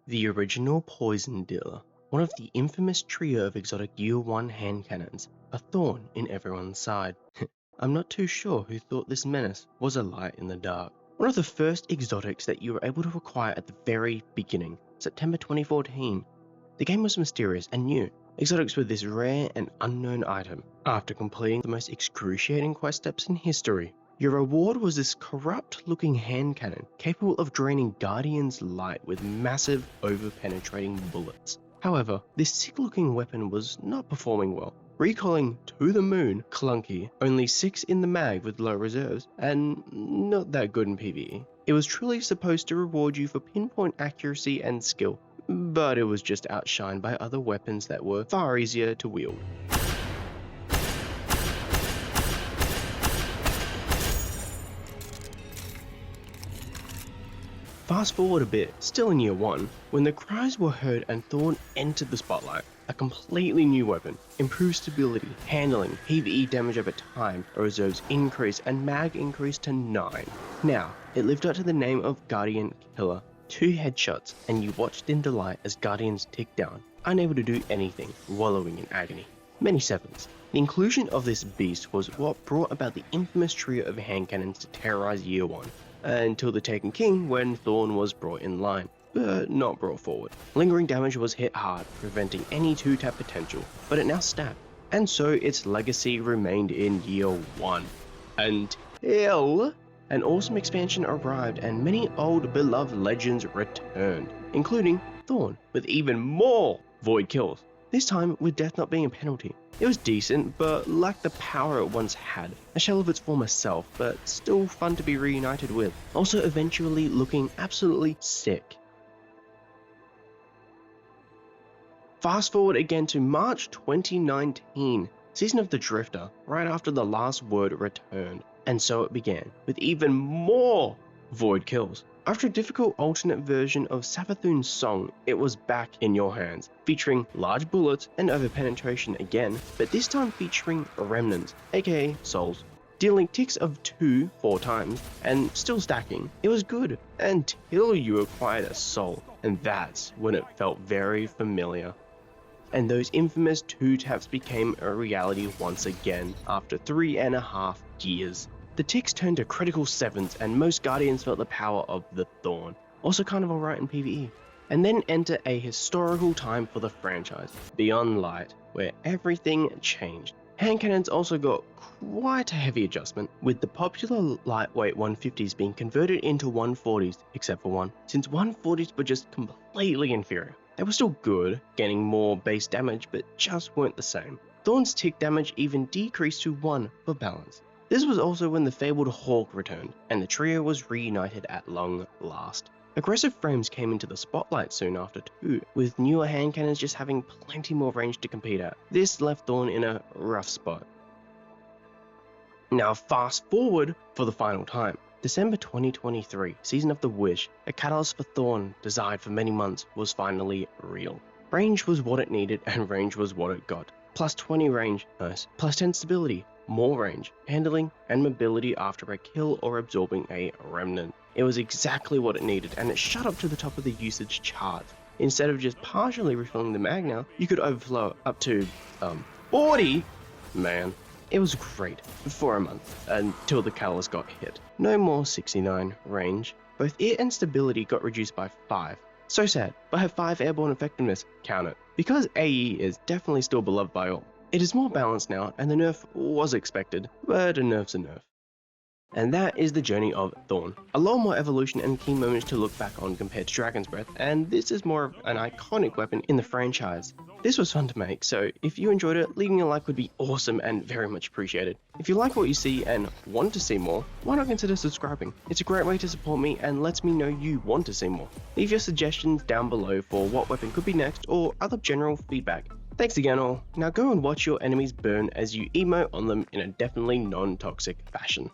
The original poison dealer, one of the infamous trio of exotic Year 1 hand cannons, a thorn in everyone's side. I'm not too sure who thought this menace was a light in the dark. One of the first exotics that you were able to acquire at the very beginning, September 2014. The game was mysterious and new. Exotics were this rare and unknown item. After completing the most excruciating quest steps in history, your reward was this corrupt-looking hand cannon capable of draining Guardian's light with massive, over-penetrating bullets. However, this sick-looking weapon was not performing well, recoiling to the moon, clunky, only 6 in the mag with low reserves, and not that good in PvE. It was truly supposed to reward you for pinpoint accuracy and skill, but it was just outshined by other weapons that were far easier to wield. Fast forward a bit, still in Year 1, when the cries were heard and Thorn entered the spotlight. A completely new weapon, improved stability, handling, PvE damage over time, reserves increase and mag increased to 9. Now, it lived up to the name of Guardian Killer. 2 headshots and you watched in delight as Guardians ticked down, unable to do anything, wallowing in agony. Many 7s. The inclusion of this beast was what brought about the infamous trio of hand cannons to terrorize Year 1. Until the Taken King when Thorn was brought in line, but not brought forward. Lingering damage was hit hard, preventing any 2-tap potential, but it now stacked, and so its legacy remained in Year 1. Until an awesome expansion arrived and many old beloved legends returned, including Thorn, with even more void kills, this time with death not being a penalty. It was decent, but lacked the power it once had, a shell of its former self, but still fun to be reunited with. Also eventually looking absolutely sick. Fast forward again to March 2019, Season of the Drifter, right after the last word returned, and so it began, with even more void kills. After a difficult alternate version of Savathun's song, it was back in your hands, featuring large bullets and overpenetration again, but this time featuring remnants, aka souls. Dealing ticks of 2 4 times, and still stacking. It was good, until you acquired a soul, and that's when it felt very familiar. And those infamous 2 taps became a reality once again, after 3.5 years. The ticks turned to critical 7s and most Guardians felt the power of the Thorn, also kind of alright in PvE. And then enter a historical time for the franchise, Beyond Light, where everything changed. Hand cannons also got quite a heavy adjustment, with the popular lightweight 150s being converted into 140s, except for one, since 140s were just completely inferior. They were still good, gaining more base damage, but just weren't the same. Thorn's tick damage even decreased to 1 for balance. This was also when the fabled Hawk returned, and the trio was reunited at long last. Aggressive frames came into the spotlight soon after too, with newer hand cannons just having plenty more range to compete at. This left Thorn in a rough spot. Now fast forward for the final time. December 2023, Season of the Wish, a catalyst for Thorn, desired for many months, was finally real. Range was what it needed and range was what it got. Plus 20 range, nice. Plus 10 stability, more range, handling, and mobility after a kill or absorbing a remnant. It was exactly what it needed, and it shot up to the top of the usage charts. Instead of just partially refilling the mag now, you could overflow up to, 40? Man, it was great for a month, until the catalyst got hit. No more 69 range. Both it and stability got reduced by 5. So sad, but have 5 airborne effectiveness, count it. Because AE is definitely still beloved by all. It is more balanced now, and the nerf was expected, but a nerf's a nerf. And that is the journey of Thorn. A lot more evolution and key moments to look back on compared to Dragon's Breath, and this is more of an iconic weapon in the franchise. This was fun to make, so if you enjoyed it, leaving a like would be awesome and very much appreciated. If you like what you see and want to see more, why not consider subscribing? It's a great way to support me and lets me know you want to see more. Leave your suggestions down below for what weapon could be next or other general feedback. Thanks again all. Now go and watch your enemies burn as you emote on them in a definitely non-toxic fashion.